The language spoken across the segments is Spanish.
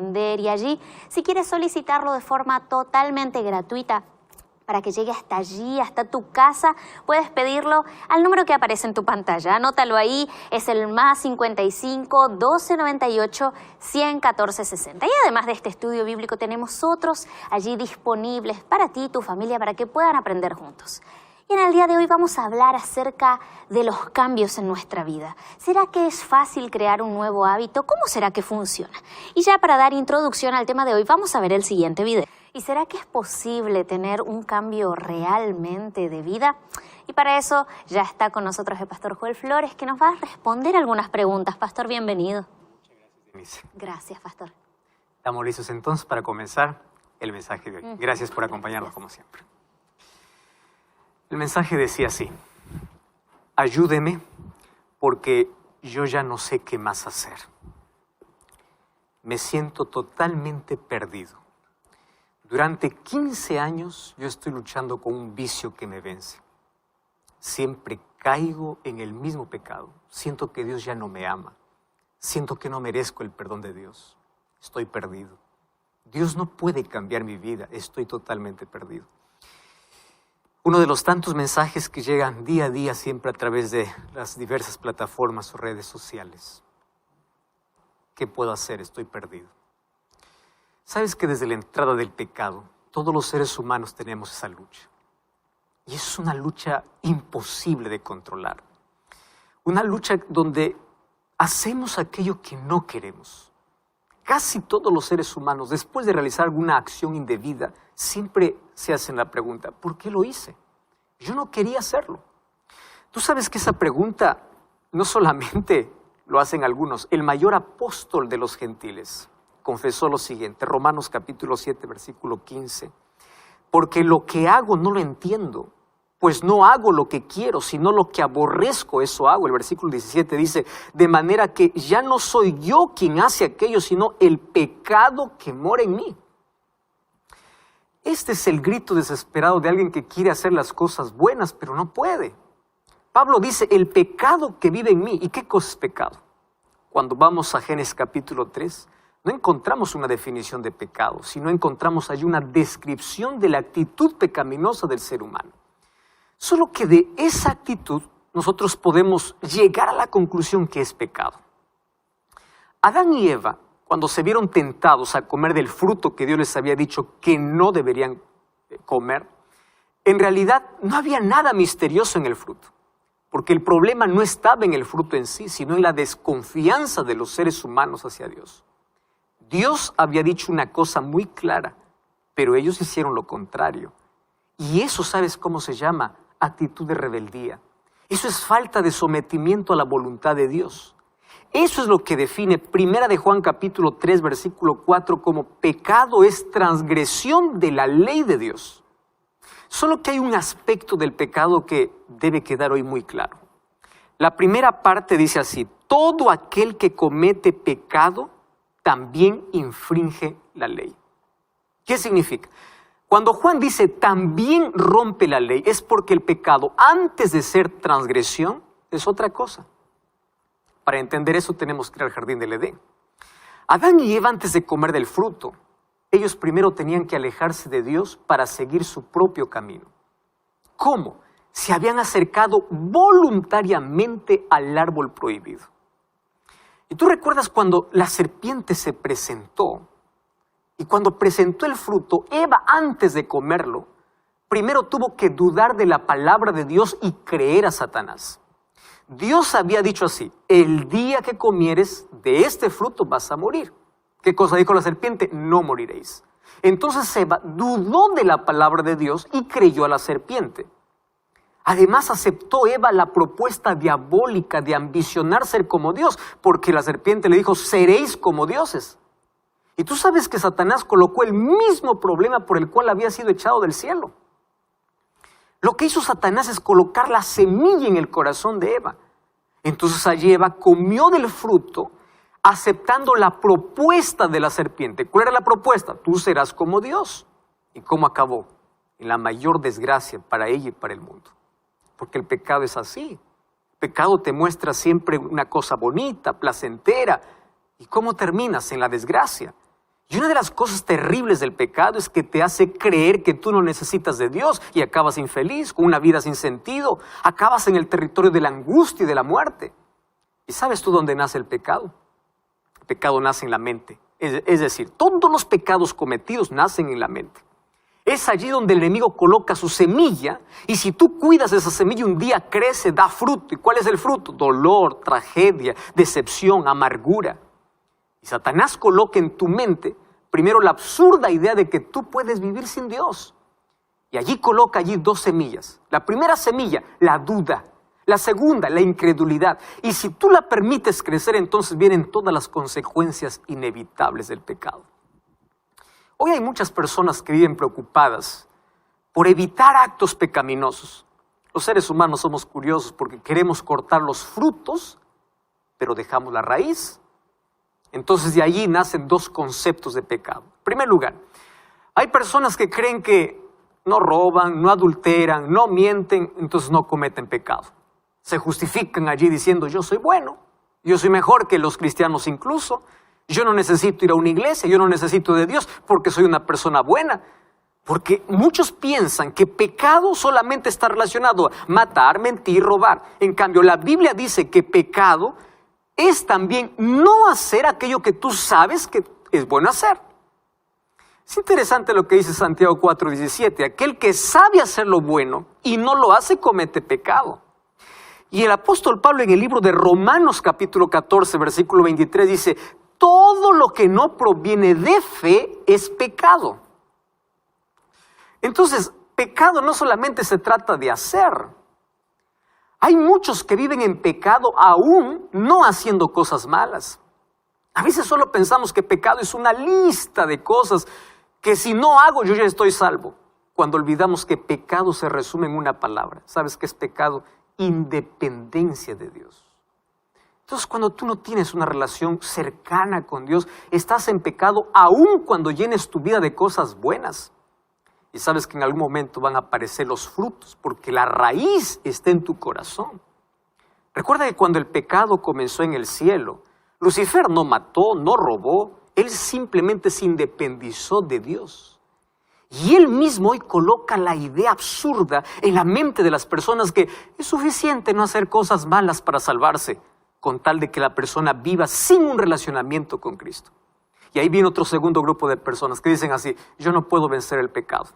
aprender y allí, si quieres solicitarlo de forma totalmente gratuita, para que llegue hasta allí, hasta tu casa, puedes pedirlo al número que aparece en tu pantalla. Anótalo ahí, es el +55 1298 114 60. Y además de este estudio bíblico tenemos otros allí disponibles para ti y tu familia para que puedan aprender juntos. Y en el día de hoy vamos a hablar acerca de los cambios en nuestra vida. ¿Será que es fácil crear un nuevo hábito? ¿Cómo será que funciona? Y ya para dar introducción al tema de hoy vamos a ver el siguiente video. ¿Y será que es posible tener un cambio realmente de vida? Y para eso ya está con nosotros el pastor Joel Flores, que nos va a responder algunas preguntas. Pastor, bienvenido. Muchas gracias, Denise. Gracias, pastor. Estamos listos entonces para comenzar el mensaje de hoy. Gracias por acompañarnos como siempre. El mensaje decía así: ayúdeme porque yo ya no sé qué más hacer. Me siento totalmente perdido. Durante 15 años yo estoy luchando con un vicio que me vence. Siempre caigo en el mismo pecado. Siento que Dios ya no me ama. Siento que no merezco el perdón de Dios. Estoy perdido. Dios no puede cambiar mi vida. Estoy totalmente perdido. Uno de los tantos mensajes que llegan día a día siempre a través de las diversas plataformas o redes sociales. ¿Qué puedo hacer? Estoy perdido. ¿Sabes que desde la entrada del pecado, todos los seres humanos tenemos esa lucha? Y es una lucha imposible de controlar. Una lucha donde hacemos aquello que no queremos. Casi todos los seres humanos, después de realizar alguna acción indebida, siempre se hacen la pregunta: ¿por qué lo hice? Yo no quería hacerlo. Tú sabes que esa pregunta no solamente lo hacen algunos. El mayor apóstol de los gentiles confesó lo siguiente, Romanos capítulo 7, versículo 15. Porque lo que hago no lo entiendo, pues no hago lo que quiero, sino lo que aborrezco, eso hago. El versículo 17 dice, de manera que ya no soy yo quien hace aquello, sino el pecado que mora en mí. Este es el grito desesperado de alguien que quiere hacer las cosas buenas, pero no puede. Pablo dice, el pecado que vive en mí. ¿Y qué cosa es pecado? Cuando vamos a Génesis capítulo 3, no encontramos una definición de pecado, sino encontramos allí una descripción de la actitud pecaminosa del ser humano. Solo que de esa actitud nosotros podemos llegar a la conclusión que es pecado. Adán y Eva, cuando se vieron tentados a comer del fruto que Dios les había dicho que no deberían comer, en realidad no había nada misterioso en el fruto, porque el problema no estaba en el fruto en sí, sino en la desconfianza de los seres humanos hacia Dios. Dios había dicho una cosa muy clara, pero ellos hicieron lo contrario. Y eso, ¿sabes cómo se llama? Actitud de rebeldía. Eso es falta de sometimiento a la voluntad de Dios. Eso es lo que define Primera de Juan capítulo 3, versículo 4, como pecado es transgresión de la ley de Dios. Solo que hay un aspecto del pecado que debe quedar hoy muy claro. La primera parte dice así, todo aquel que comete pecado también infringe la ley. ¿Qué significa? Cuando Juan dice también rompe la ley, es porque el pecado, antes de ser transgresión, es otra cosa. Para entender eso tenemos que ir al jardín del Edén. Adán y Eva, antes de comer del fruto, ellos primero tenían que alejarse de Dios para seguir su propio camino. ¿Cómo? Se habían acercado voluntariamente al árbol prohibido. Y tú recuerdas cuando la serpiente se presentó, y cuando presentó el fruto, Eva, antes de comerlo, primero tuvo que dudar de la palabra de Dios y creer a Satanás. Dios había dicho así, el día que comieres de este fruto vas a morir. ¿Qué cosa dijo la serpiente? No moriréis. Entonces Eva dudó de la palabra de Dios y creyó a la serpiente. Además aceptó Eva la propuesta diabólica de ambicionar ser como Dios, porque la serpiente le dijo, seréis como dioses. Y tú sabes que Satanás colocó el mismo problema por el cual había sido echado del cielo. Lo que hizo Satanás es colocar la semilla en el corazón de Eva. Entonces allí Eva comió del fruto, aceptando la propuesta de la serpiente. ¿Cuál era la propuesta? Tú serás como Dios. ¿Y cómo acabó? En la mayor desgracia para ella y para el mundo. Porque el pecado es así. El pecado te muestra siempre una cosa bonita, placentera. ¿Y cómo terminas? En la desgracia. Y una de las cosas terribles del pecado es que te hace creer que tú no necesitas de Dios y acabas infeliz, con una vida sin sentido. Acabas en el territorio de la angustia y de la muerte. ¿Y sabes tú dónde nace el pecado? El pecado nace en la mente. Es decir, todos los pecados cometidos nacen en la mente. Es allí donde el enemigo coloca su semilla, y si tú cuidas esa semilla, un día crece, da fruto. ¿Y cuál es el fruto? Dolor, tragedia, decepción, amargura. Y Satanás coloca en tu mente primero la absurda idea de que tú puedes vivir sin Dios. Y allí coloca dos semillas. La primera semilla, la duda. La segunda, la incredulidad. Y si tú la permites crecer, entonces vienen todas las consecuencias inevitables del pecado. Hoy hay muchas personas que viven preocupadas por evitar actos pecaminosos. Los seres humanos somos curiosos porque queremos cortar los frutos, pero dejamos la raíz. Entonces de allí nacen dos conceptos de pecado. En primer lugar, hay personas que creen que no roban, no adulteran, no mienten, entonces no cometen pecado. Se justifican allí diciendo, yo soy bueno, yo soy mejor que los cristianos incluso, yo no necesito ir a una iglesia, yo no necesito de Dios porque soy una persona buena. Porque muchos piensan que pecado solamente está relacionado a matar, mentir, robar. En cambio, la Biblia dice que pecado es también no hacer aquello que tú sabes que es bueno hacer. Es interesante lo que dice Santiago 4:17. Aquel que sabe hacer lo bueno y no lo hace comete pecado. Y el apóstol Pablo en el libro de Romanos capítulo 14, versículo 23 dice, todo lo que no proviene de fe es pecado. Entonces, pecado no solamente se trata de hacer. Hay muchos que viven en pecado aún no haciendo cosas malas. A veces solo pensamos que pecado es una lista de cosas que si no hago yo ya estoy salvo. Cuando olvidamos que pecado se resume en una palabra. ¿Sabes qué es pecado? Independencia de Dios. Entonces, cuando tú no tienes una relación cercana con Dios, estás en pecado aún cuando llenes tu vida de cosas buenas. Y sabes que en algún momento van a aparecer los frutos, porque la raíz está en tu corazón. Recuerda que cuando el pecado comenzó en el cielo, Lucifer no mató, no robó, él simplemente se independizó de Dios. Y él mismo hoy coloca la idea absurda en la mente de las personas que es suficiente no hacer cosas malas para salvarse, con tal de que la persona viva sin un relacionamiento con Cristo. Y ahí viene otro segundo grupo de personas que dicen así, yo no puedo vencer el pecado.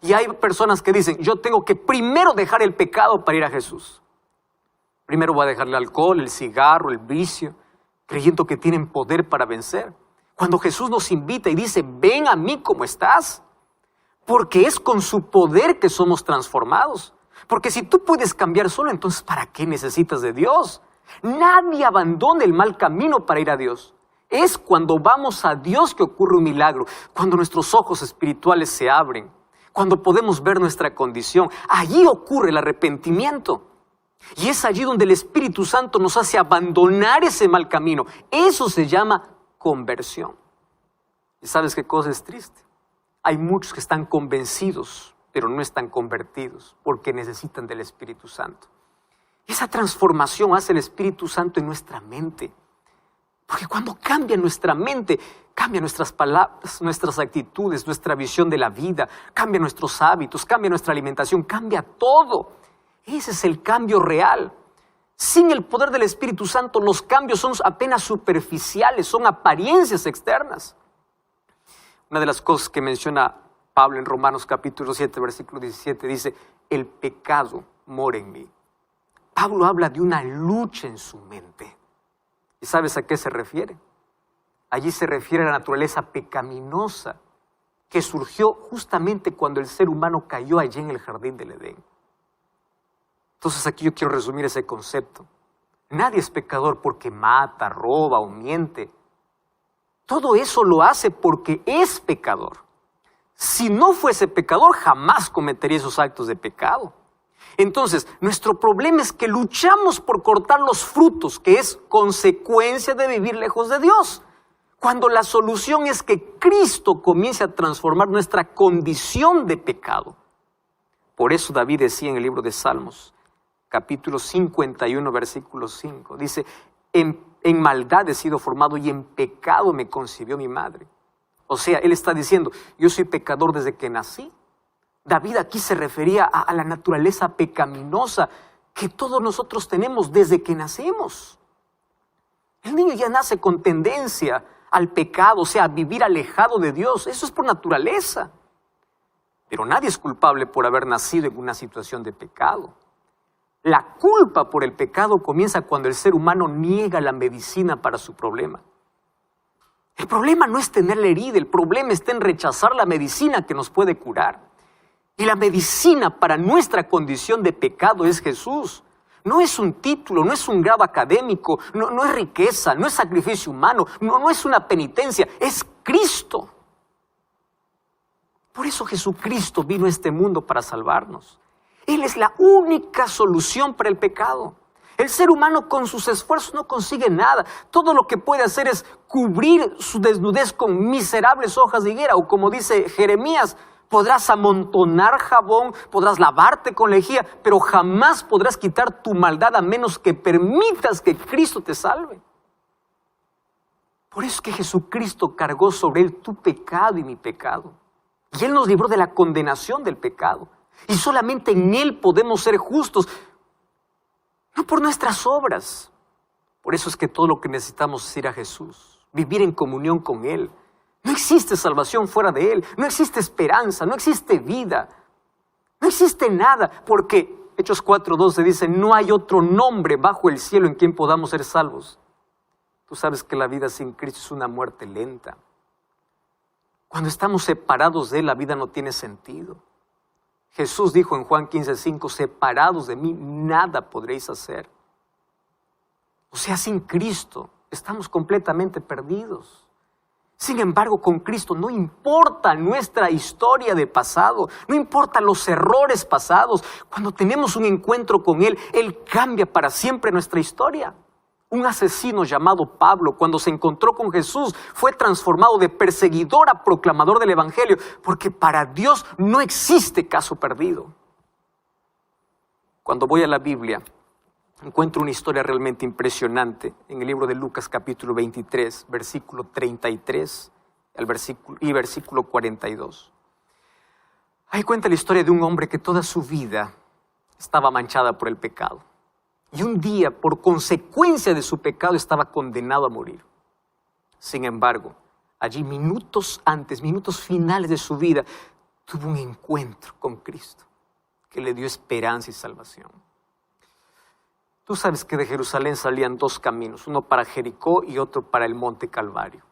Y hay personas que dicen, yo tengo que primero dejar el pecado para ir a Jesús. Primero voy a dejar el alcohol, el cigarro, el vicio, creyendo que tienen poder para vencer. Cuando Jesús nos invita y dice, ven a mí como estás, porque es con su poder que somos transformados. Porque si tú puedes cambiar solo, entonces ¿para qué necesitas de Dios? Nadie abandona el mal camino para ir a Dios. Es cuando vamos a Dios que ocurre un milagro, cuando nuestros ojos espirituales se abren, cuando podemos ver nuestra condición. Allí ocurre el arrepentimiento. Y es allí donde el Espíritu Santo nos hace abandonar ese mal camino. Eso se llama conversión. ¿Y sabes qué cosa es triste? Hay muchos que están convencidos, pero no están convertidos, porque necesitan del Espíritu Santo. Esa transformación hace el Espíritu Santo en nuestra mente. Porque cuando cambia nuestra mente, cambia nuestras palabras, nuestras actitudes, nuestra visión de la vida, cambia nuestros hábitos, cambia nuestra alimentación, cambia todo. Ese es el cambio real. Sin el poder del Espíritu Santo, los cambios son apenas superficiales, son apariencias externas. Una de las cosas que menciona Pablo en Romanos capítulo 7, versículo 17, dice, el pecado mora en mí. Pablo habla de una lucha en su mente. ¿Y sabes a qué se refiere? Allí se refiere a la naturaleza pecaminosa que surgió justamente cuando el ser humano cayó allí en el jardín del Edén. Entonces aquí yo quiero resumir ese concepto. Nadie es pecador porque mata, roba o miente. Todo eso lo hace porque es pecador. Si no fuese pecador, jamás cometería esos actos de pecado. Entonces, nuestro problema es que luchamos por cortar los frutos, que es consecuencia de vivir lejos de Dios. Cuando la solución es que Cristo comience a transformar nuestra condición de pecado. Por eso David decía en el libro de Salmos, capítulo 51, versículo 5, dice, en maldad he sido formado y en pecado me concibió mi madre. O sea, él está diciendo, yo soy pecador desde que nací. David aquí se refería a la naturaleza pecaminosa que todos nosotros tenemos desde que nacemos. El niño ya nace con tendencia al pecado, o sea, a vivir alejado de Dios. Eso es por naturaleza. Pero nadie es culpable por haber nacido en una situación de pecado. La culpa por el pecado comienza cuando el ser humano niega la medicina para su problema. El problema no es tener la herida, el problema está en rechazar la medicina que nos puede curar. Y la medicina para nuestra condición de pecado es Jesús. No es un título, no es un grado académico, no es riqueza, no es sacrificio humano, no es una penitencia, es Cristo. Por eso Jesucristo vino a este mundo para salvarnos. Él es la única solución para el pecado. El ser humano con sus esfuerzos no consigue nada. Todo lo que puede hacer es cubrir su desnudez con miserables hojas de higuera. O como dice Jeremías, podrás amontonar jabón, podrás lavarte con lejía, pero jamás podrás quitar tu maldad a menos que permitas que Cristo te salve. Por eso es que Jesucristo cargó sobre él tu pecado y mi pecado. Y él nos libró de la condenación del pecado. Y solamente en él podemos ser justos, no por nuestras obras. Por eso es que todo lo que necesitamos es ir a Jesús, vivir en comunión con él. No existe salvación fuera de él, no existe esperanza, no existe vida, no existe nada, porque Hechos 4:12 dice, no hay otro nombre bajo el cielo en quien podamos ser salvos. Tú sabes que la vida sin Cristo es una muerte lenta. Cuando estamos separados de él, la vida no tiene sentido. Jesús dijo en Juan 15:5, separados de mí, nada podréis hacer. O sea, sin Cristo estamos completamente perdidos. Sin embargo, con Cristo no importa nuestra historia de pasado, no importa los errores pasados. Cuando tenemos un encuentro con Él, Él cambia para siempre nuestra historia. Un asesino llamado Pablo, cuando se encontró con Jesús, fue transformado de perseguidor a proclamador del Evangelio, porque para Dios no existe caso perdido. Cuando voy a la Biblia, encuentro una historia realmente impresionante en el libro de Lucas capítulo 23, versículo 33 y versículo 42. Ahí cuenta la historia de un hombre que toda su vida estaba manchada por el pecado. Y un día, por consecuencia de su pecado, estaba condenado a morir. Sin embargo, allí minutos finales de su vida, tuvo un encuentro con Cristo que le dio esperanza y salvación. Tú sabes que de Jerusalén salían dos caminos, uno para Jericó y otro para el monte Calvario.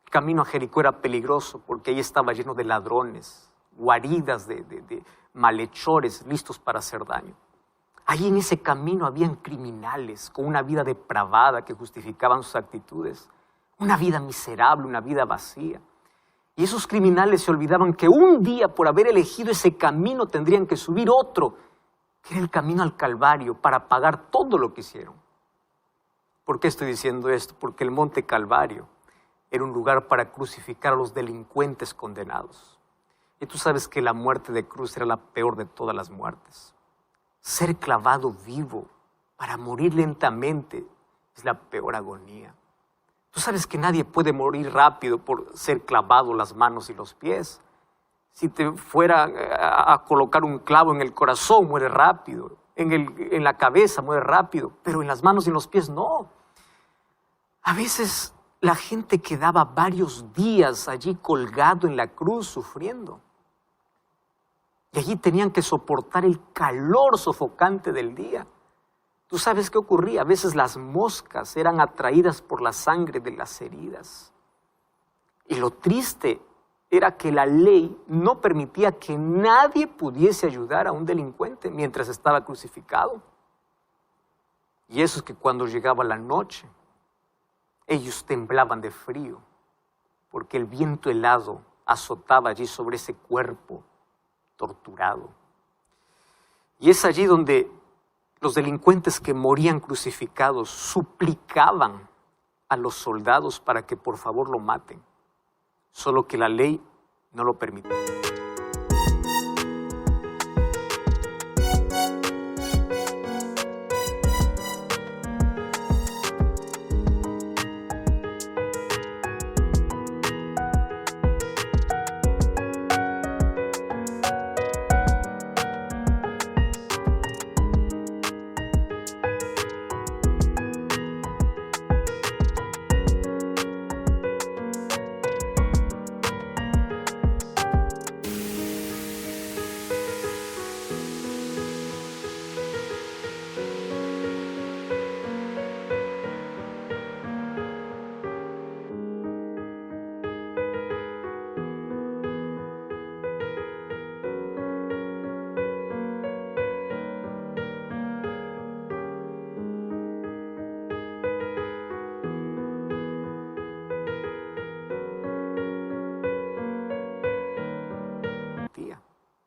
El camino a Jericó era peligroso porque ahí estaba lleno de ladrones, guaridas de malhechores listos para hacer daño. Allí en ese camino habían criminales con una vida depravada que justificaban sus actitudes, una vida miserable, una vida vacía. Y esos criminales se olvidaban que un día por haber elegido ese camino tendrían que subir otro, que era el camino al Calvario, para pagar todo lo que hicieron. ¿Por qué estoy diciendo esto? Porque el monte Calvario era un lugar para crucificar a los delincuentes condenados. Y tú sabes que la muerte de cruz era la peor de todas las muertes. Ser clavado vivo para morir lentamente es la peor agonía. Tú sabes que nadie puede morir rápido por ser clavado las manos y los pies. Si te fuera a colocar un clavo en el corazón, muere rápido. en la cabeza muere rápido, pero en las manos y en los pies no. A veces la gente quedaba varios días allí colgado en la cruz sufriendo. Y allí tenían que soportar el calor sofocante del día. ¿Tú sabes qué ocurría? A veces las moscas eran atraídas por la sangre de las heridas. Y lo triste era que la ley no permitía que nadie pudiese ayudar a un delincuente mientras estaba crucificado. Y eso es que cuando llegaba la noche, ellos temblaban de frío, porque el viento helado azotaba allí sobre ese cuerpo torturado. Y es allí donde los delincuentes que morían crucificados suplicaban a los soldados para que por favor lo maten, solo que la ley no lo permitía.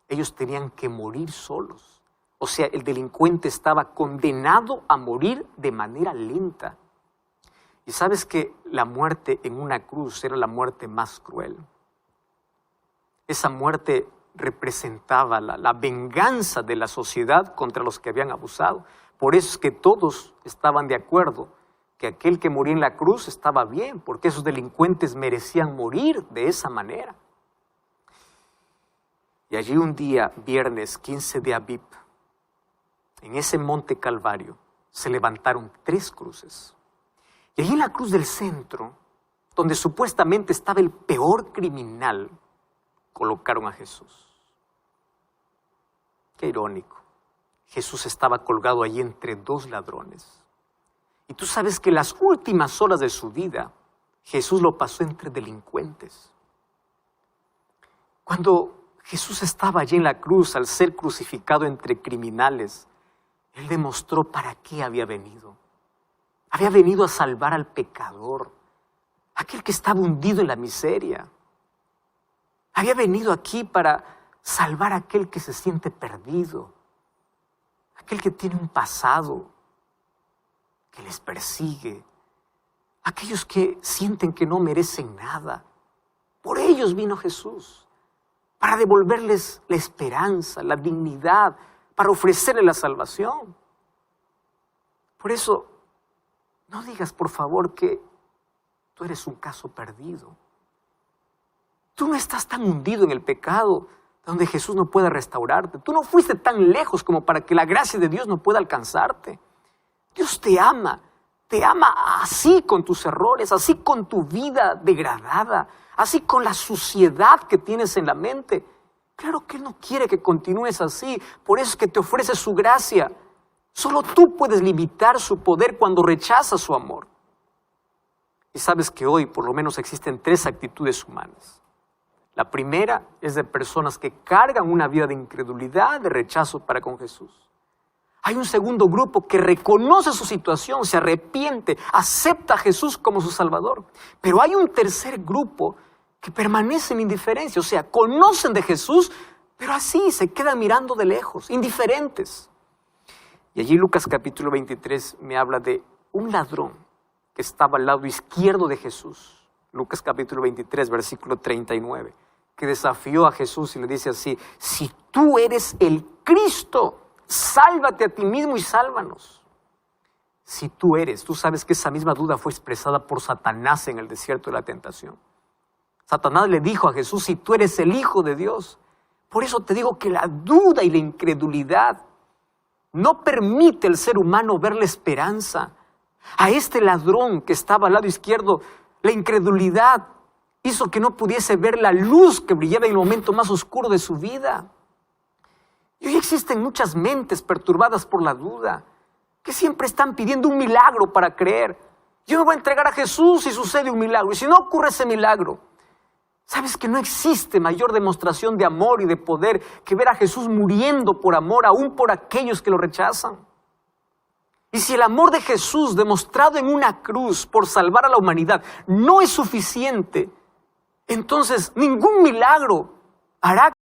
Ellos tenían que morir solos. O sea, el delincuente estaba condenado a morir de manera lenta. Y sabes que la muerte en una cruz era la muerte más cruel. Esa muerte representaba la venganza de la sociedad contra los que habían abusado. Por eso es que todos estaban de acuerdo que aquel que moría en la cruz estaba bien, porque esos delincuentes merecían morir de esa manera. Y allí un día, viernes 15 de Abib, en ese monte Calvario, se levantaron 3 cruces. Y allí en la cruz del centro, donde supuestamente estaba el peor criminal, colocaron a Jesús. Qué irónico. Jesús estaba colgado allí entre 2 ladrones. Y tú sabes que las últimas horas de su vida, Jesús lo pasó entre delincuentes. Cuando Jesús estaba allí en la cruz al ser crucificado entre criminales, Él demostró para qué había venido. Había venido a salvar al pecador, aquel que estaba hundido en la miseria. Había venido aquí para salvar a aquel que se siente perdido, aquel que tiene un pasado que les persigue, aquellos que sienten que no merecen nada. Por ellos vino Jesús, para devolverles la esperanza, la dignidad, para ofrecerles la salvación. Por eso, no digas por favor que tú eres un caso perdido. Tú no estás tan hundido en el pecado donde Jesús no pueda restaurarte. Tú no fuiste tan lejos como para que la gracia de Dios no pueda alcanzarte. Dios te ama así con tus errores, así con tu vida degradada, así con la suciedad que tienes en la mente. Claro que Él no quiere que continúes así, por eso es que te ofrece su gracia. Solo tú puedes limitar su poder cuando rechazas su amor. Y sabes que hoy por lo menos existen 3 actitudes humanas. La primera es de personas que cargan una vida de incredulidad, de rechazo para con Jesús. Hay un segundo grupo que reconoce su situación, se arrepiente, acepta a Jesús como su Salvador. Pero hay un tercer grupo que permanece en indiferencia, o sea, conocen de Jesús, pero así se quedan mirando de lejos, indiferentes. Y allí Lucas capítulo 23 me habla de un ladrón que estaba al lado izquierdo de Jesús. Lucas capítulo 23, versículo 39, que desafió a Jesús y le dice así: si tú eres el Cristo, sálvate a ti mismo y sálvanos. Si tú eres, tú sabes que esa misma duda fue expresada por Satanás en el desierto de la tentación. Satanás le dijo a Jesús: si tú eres el Hijo de Dios. Por eso te digo que la duda y la incredulidad no permite el ser humano ver la esperanza. A este ladrón que estaba al lado izquierdo, la incredulidad hizo que no pudiese ver la luz que brillaba en el momento más oscuro de su vida. Y hoy existen muchas mentes perturbadas por la duda, que siempre están pidiendo un milagro para creer. Yo me voy a entregar a Jesús y sucede un milagro. Y si no ocurre ese milagro, ¿sabes que no existe mayor demostración de amor y de poder que ver a Jesús muriendo por amor, aún por aquellos que lo rechazan? Y si el amor de Jesús demostrado en una cruz por salvar a la humanidad no es suficiente, entonces ningún milagro hará